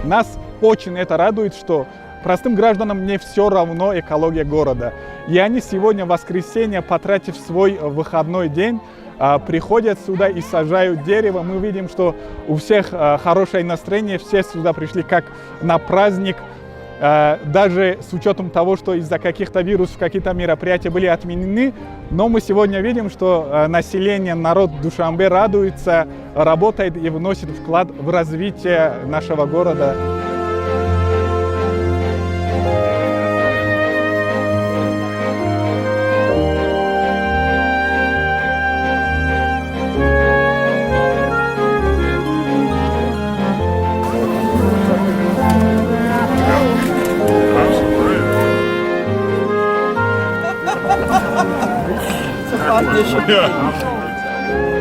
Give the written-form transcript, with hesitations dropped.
Нас очень это радует, что простым гражданам не все равно экология города. И они сегодня, в воскресенье, потратив свой выходной день, приходят сюда и сажают дерево. Мы видим, что у всех хорошее настроение, все сюда пришли как на праздник. Даже с учетом того, что из-за каких-то вирусов какие-то мероприятия были отменены, но мы сегодня видим, что население, народ Душанбе радуется, работает и вносит вклад в развитие нашего города. Yeah.